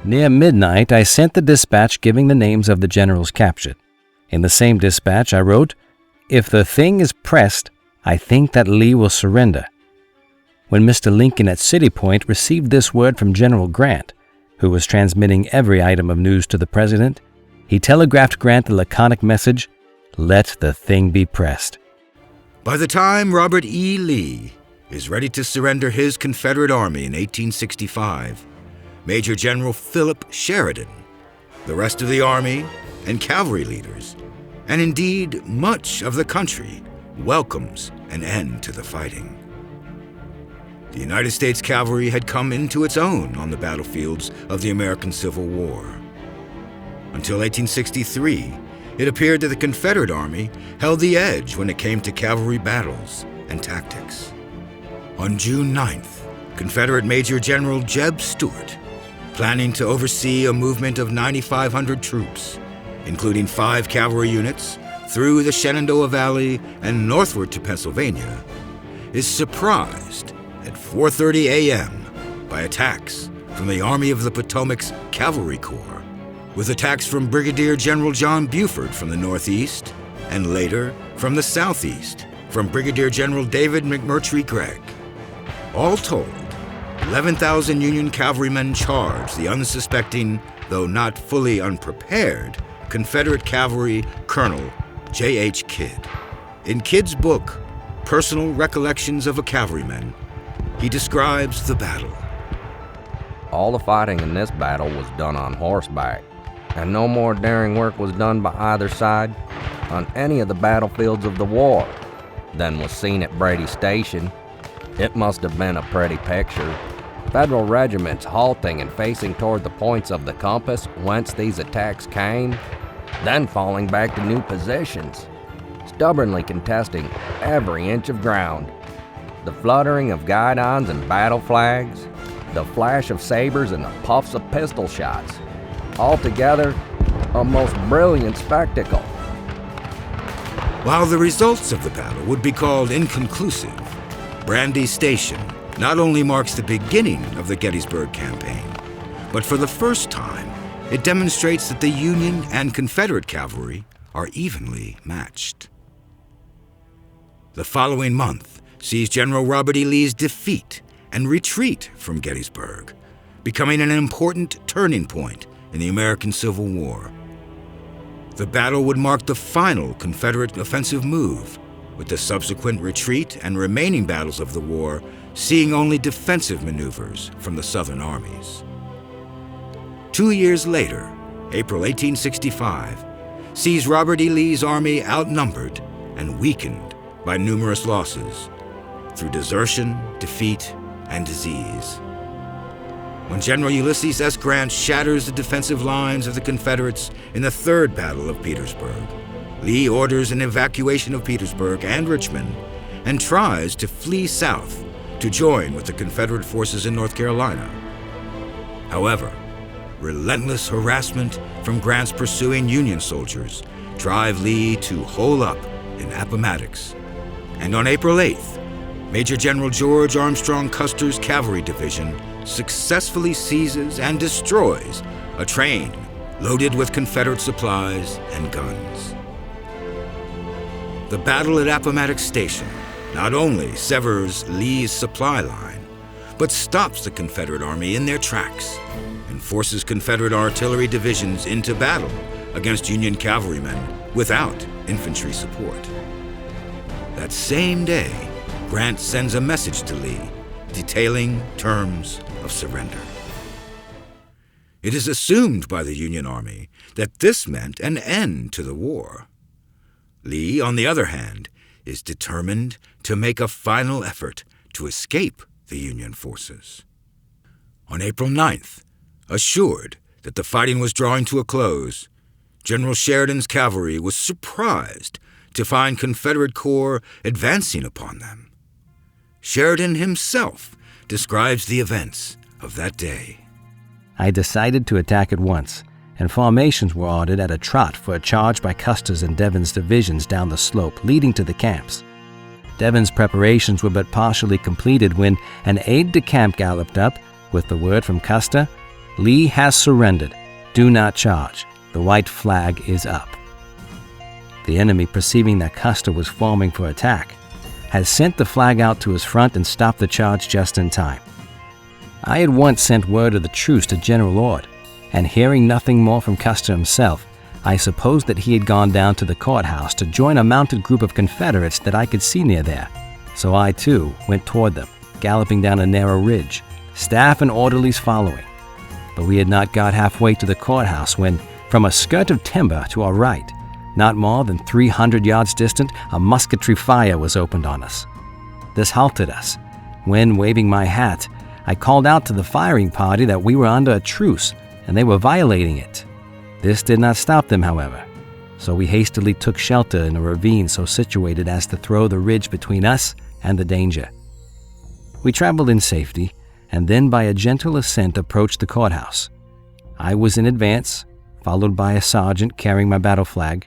Near midnight, I sent the dispatch giving the names of the generals captured. In the same dispatch, I wrote, "If the thing is pressed, I think that Lee will surrender." When Mr. Lincoln at City Point received this word from General Grant, who was transmitting every item of news to the President, he telegraphed Grant the laconic message, "Let the thing be pressed." By the time Robert E. Lee is ready to surrender his Confederate Army in 1865, Major General Philip Sheridan, the rest of the Army, and cavalry leaders, and indeed much of the country, welcomes an end to the fighting. The United States Cavalry had come into its own on the battlefields of the American Civil War. Until 1863, it appeared that the Confederate Army held the edge when it came to cavalry battles and tactics. On June 9th, Confederate Major General Jeb Stuart, planning to oversee a movement of 9,500 troops, including 5 cavalry units, through the Shenandoah Valley and northward to Pennsylvania, is surprised at 4:30 a.m. by attacks from the Army of the Potomac's Cavalry Corps, with attacks from Brigadier General John Buford from the northeast, and later from the southeast from Brigadier General David McMurtry Gregg. All told, 11,000 Union cavalrymen charged the unsuspecting, though not fully unprepared, Confederate Cavalry Colonel J.H. Kidd. In Kidd's book, Personal Recollections of a Cavalryman, he describes the battle. All the fighting in this battle was done on horseback, and no more daring work was done by either side on any of the battlefields of the war than was seen at Brady Station. It must have been a pretty picture. Federal regiments halting and facing toward the points of the compass whence these attacks came, then falling back to new positions, stubbornly contesting every inch of ground. The fluttering of guidons and battle flags, the flash of sabers and the puffs of pistol shots, altogether a most brilliant spectacle. While the results of the battle would be called inconclusive, Brandy Station not only marks the beginning of the Gettysburg campaign, but for the first time, it demonstrates that the Union and Confederate cavalry are evenly matched. The following month sees General Robert E. Lee's defeat and retreat from Gettysburg, becoming an important turning point in the American Civil War. The battle would mark the final Confederate offensive move, with the subsequent retreat and remaining battles of the war seeing only defensive maneuvers from the Southern armies. 2 years later, April 1865, sees Robert E. Lee's army outnumbered and weakened by numerous losses through desertion, defeat, and disease. When General Ulysses S. Grant shatters the defensive lines of the Confederates in the Third Battle of Petersburg, Lee orders an evacuation of Petersburg and Richmond and tries to flee south to join with the Confederate forces in North Carolina. However, relentless harassment from Grant's pursuing Union soldiers drive Lee to hole up in Appomattox. And on April 8th, Major General George Armstrong Custer's Cavalry Division successfully seizes and destroys a train loaded with Confederate supplies and guns. The battle at Appomattox Station not only severs Lee's supply line, but stops the Confederate Army in their tracks and forces Confederate artillery divisions into battle against Union cavalrymen without infantry support. That same day, Grant sends a message to Lee detailing terms of surrender. It is assumed by the Union Army that this meant an end to the war. Lee, on the other hand, is determined to make a final effort to escape the Union forces. On April 9th, assured that the fighting was drawing to a close, General Sheridan's cavalry was surprised to find Confederate corps advancing upon them. Sheridan himself describes the events of that day. I decided to attack at once, and formations were ordered at a trot for a charge by Custer's and Devon's divisions down the slope leading to the camps. Devon's preparations were but partially completed when an aide-de-camp galloped up with the word from Custer, Lee has surrendered. Do not charge. The white flag is up." The enemy, perceiving that Custer was forming for attack, had sent the flag out to his front and stopped the charge just in time. I had once sent word of the truce to General Ord, and hearing nothing more from Custer himself, I supposed that he had gone down to the courthouse to join a mounted group of Confederates that I could see near there. So I, too, went toward them, galloping down a narrow ridge, staff and orderlies following. But we had not got halfway to the courthouse when, from a skirt of timber to our right, not more than 300 yards distant, a musketry fire was opened on us. This halted us, when, waving my hat, I called out to the firing party that we were under a truce and they were violating it. This did not stop them, however, so we hastily took shelter in a ravine so situated as to throw the ridge between us and the danger. We traveled in safety, and then by a gentle ascent approached the courthouse. I was in advance, followed by a sergeant carrying my battle flag.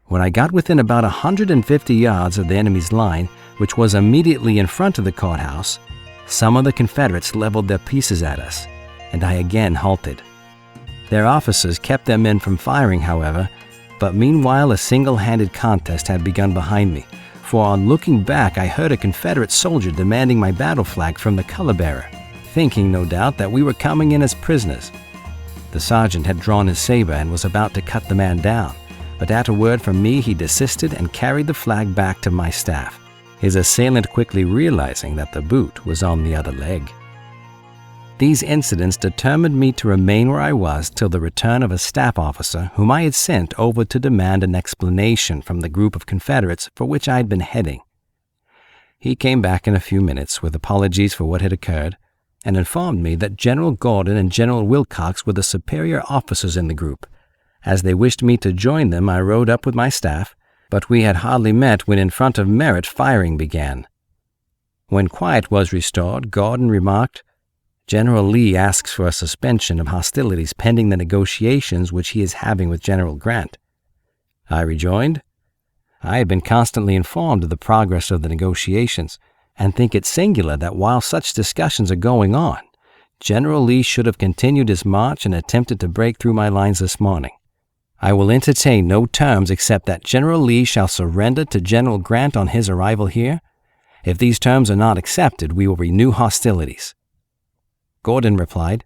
When I got within about 150 yards of the enemy's line, which was immediately in front of the courthouse, some of the Confederates leveled their pieces at us, and I again halted. Their officers kept their men from firing, however, but meanwhile a single-handed contest had begun behind me, for on looking back I heard a Confederate soldier demanding my battle flag from the color-bearer, thinking, no doubt, that we were coming in as prisoners. The sergeant had drawn his saber and was about to cut the man down, but at a word from me he desisted and carried the flag back to my staff, his assailant quickly realizing that the boot was on the other leg. These incidents determined me to remain where I was till the return of a staff officer whom I had sent over to demand an explanation from the group of Confederates for which I had been heading. He came back in a few minutes with apologies for what had occurred and informed me that General Gordon and General Wilcox were the superior officers in the group. As they wished me to join them, I rode up with my staff, but we had hardly met when in front of Merritt firing began. When quiet was restored, Gordon remarked, "General Lee asks for a suspension of hostilities pending the negotiations which he is having with General Grant." I rejoined, "I have been constantly informed of the progress of the negotiations, and think it singular that while such discussions are going on, General Lee should have continued his march and attempted to break through my lines this morning. I will entertain no terms except that General Lee shall surrender to General Grant on his arrival here. If these terms are not accepted, we will renew hostilities." Gordon replied,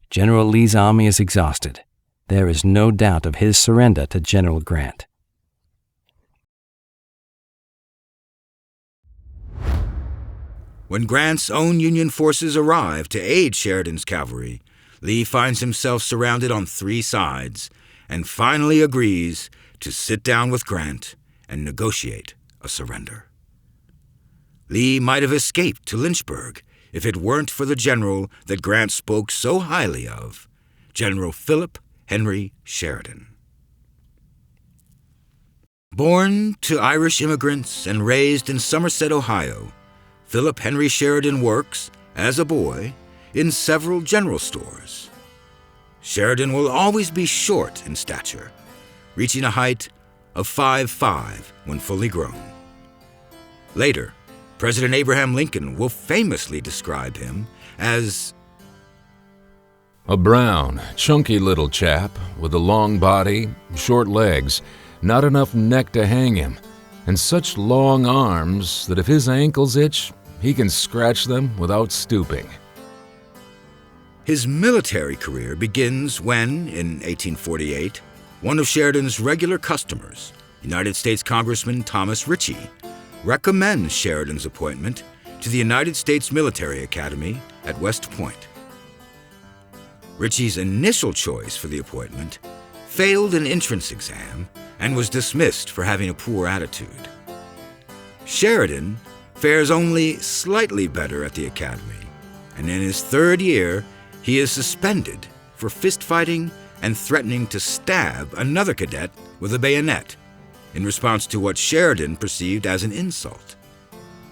"General Lee's army is exhausted. There is no doubt of his surrender to General Grant." When Grant's own Union forces arrive to aid Sheridan's cavalry, Lee finds himself surrounded on 3 sides and finally agrees to sit down with Grant and negotiate a surrender. Lee might have escaped to Lynchburg if it weren't for the general that Grant spoke so highly of, General Philip Henry Sheridan. Born to Irish immigrants and raised in Somerset, Ohio, Philip Henry Sheridan works, as a boy, in several general stores. Sheridan will always be short in stature, reaching a height of 5'5" when fully grown. Later, President Abraham Lincoln will famously describe him as a brown, chunky little chap with a long body, short legs, not enough neck to hang him, and such long arms that if his ankles itch, he can scratch them without stooping. His military career begins when, in 1848, one of Sheridan's regular customers, United States Congressman Thomas Ritchie, recommends Sheridan's appointment to the United States Military Academy at West Point. Ritchie's initial choice for the appointment failed an entrance exam and was dismissed for having a poor attitude. Sheridan fares only slightly better at the academy, and in his 3rd year, he is suspended for fist-fighting and threatening to stab another cadet with a bayonet in response to what Sheridan perceived as an insult.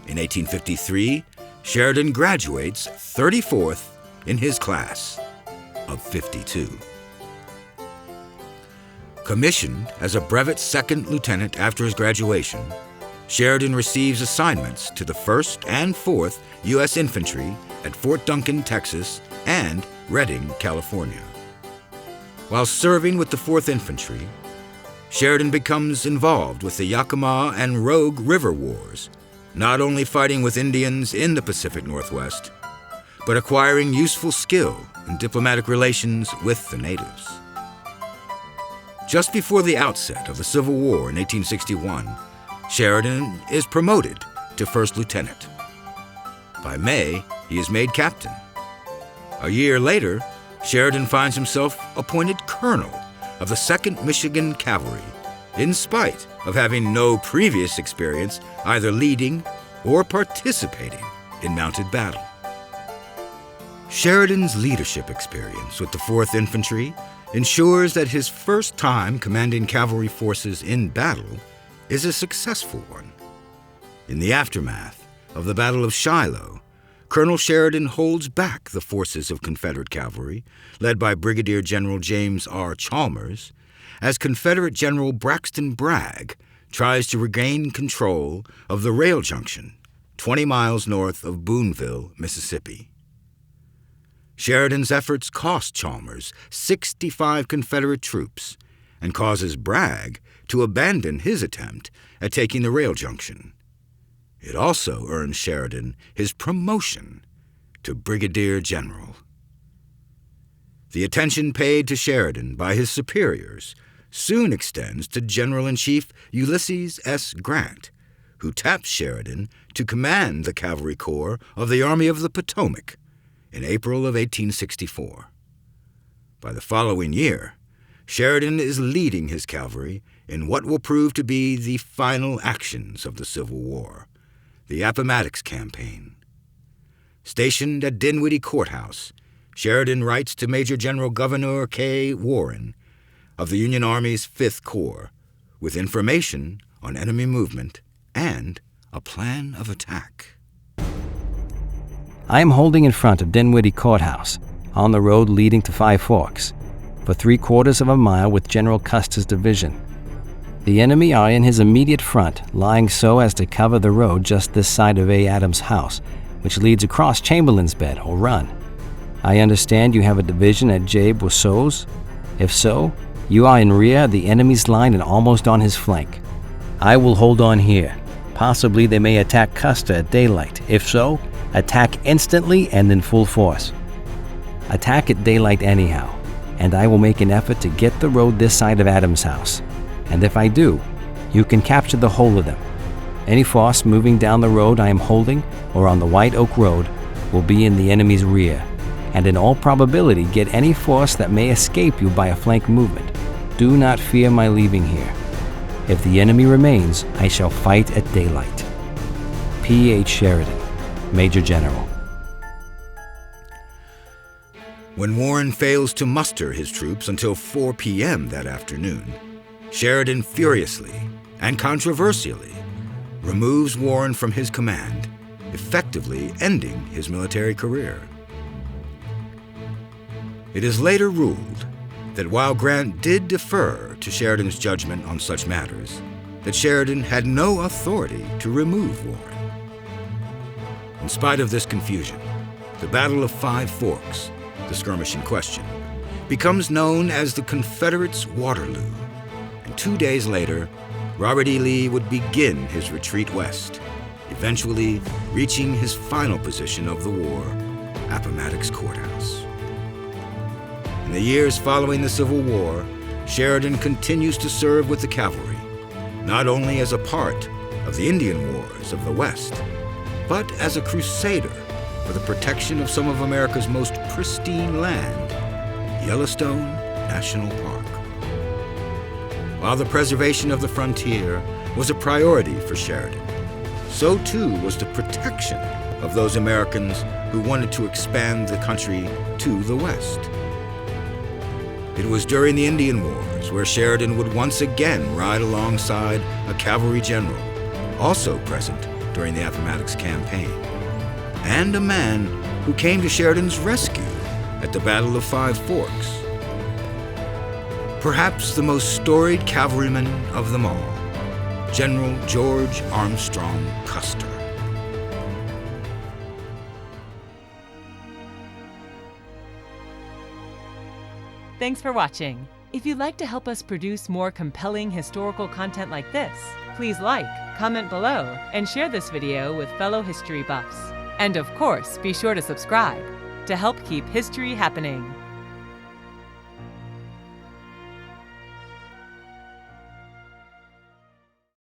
In 1853, Sheridan graduates 34th in his class of 52. Commissioned as a brevet 2nd lieutenant after his graduation, Sheridan receives assignments to the 1st and 4th U.S. Infantry at Fort Duncan, Texas, and Redding, California. While serving with the 4th Infantry, Sheridan becomes involved with the Yakima and Rogue River Wars, not only fighting with Indians in the Pacific Northwest, but acquiring useful skill in diplomatic relations with the natives. Just before the outset of the Civil War in 1861, Sheridan is promoted to first lieutenant. By May, he is made captain. A year later, Sheridan finds himself appointed colonel of the 2nd Michigan Cavalry, in spite of having no previous experience either leading or participating in mounted battle. Sheridan's leadership experience with the 4th Infantry ensures that his first time commanding cavalry forces in battle is a successful one. In the aftermath of the Battle of Shiloh, Colonel Sheridan holds back the forces of Confederate cavalry, led by Brigadier General James R. Chalmers, as Confederate General Braxton Bragg tries to regain control of the rail junction 20 miles north of Booneville, Mississippi. Sheridan's efforts cost Chalmers 65 Confederate troops and causes Bragg to abandon his attempt at taking the rail junction. It also earned Sheridan his promotion to Brigadier General. The attention paid to Sheridan by his superiors soon extends to General-in-Chief Ulysses S. Grant, who taps Sheridan to command the Cavalry Corps of the Army of the Potomac in April of 1864. By the following year, Sheridan is leading his cavalry in what will prove to be the final actions of the Civil War, the Appomattox Campaign. Stationed at Dinwiddie Courthouse, Sheridan writes to Major General Gouverneur K. Warren of the Union Army's 5th Corps with information on enemy movement and a plan of attack. I am holding in front of Dinwiddie Courthouse, on the road leading to Five Forks, for 3/4 of a mile with General Custer's division. The enemy are in his immediate front, lying so as to cover the road just this side of A. Adams' house, which leads across Chamberlain's Bed, or Run. I understand you have a division at J. Boisseau's. If so, you are in rear of the enemy's line and almost on his flank. I will hold on here. Possibly they may attack Custer at daylight. If so, attack instantly and in full force. Attack at daylight anyhow, and I will make an effort to get the road this side of Adams' house. And if I do, you can capture the whole of them. Any force moving down the road I am holding or on the White Oak Road will be in the enemy's rear, and in all probability get any force that may escape you by a flank movement. Do not fear my leaving here. If the enemy remains, I shall fight at daylight. P. H. Sheridan, Major General. When Warren fails to muster his troops until 4 p.m. that afternoon, Sheridan furiously and controversially removes Warren from his command, effectively ending his military career. It is later ruled that while Grant did defer to Sheridan's judgment on such matters, that Sheridan had no authority to remove Warren. In spite of this confusion, the Battle of Five Forks, the skirmish in question, becomes known as the Confederates' Waterloo, and 2 days later, Robert E. Lee would begin his retreat west, eventually reaching his final position of the war, Appomattox Courthouse. In the years following the Civil War, Sheridan continues to serve with the cavalry, not only as a part of the Indian Wars of the West, but as a crusader for the protection of some of America's most pristine land, Yellowstone National Park. While the preservation of the frontier was a priority for Sheridan, so too was the protection of those Americans who wanted to expand the country to the west. It was during the Indian Wars where Sheridan would once again ride alongside a cavalry general, also present during the Appomattox Campaign, and a man who came to Sheridan's rescue at the Battle of Five Forks. Perhaps the most storied cavalryman of them all, General George Armstrong Custer. Thanks for watching. If you'd like to help us produce more compelling historical content like this, please like, comment below, and share this video with fellow history buffs. And of course, be sure to subscribe to help keep history happening.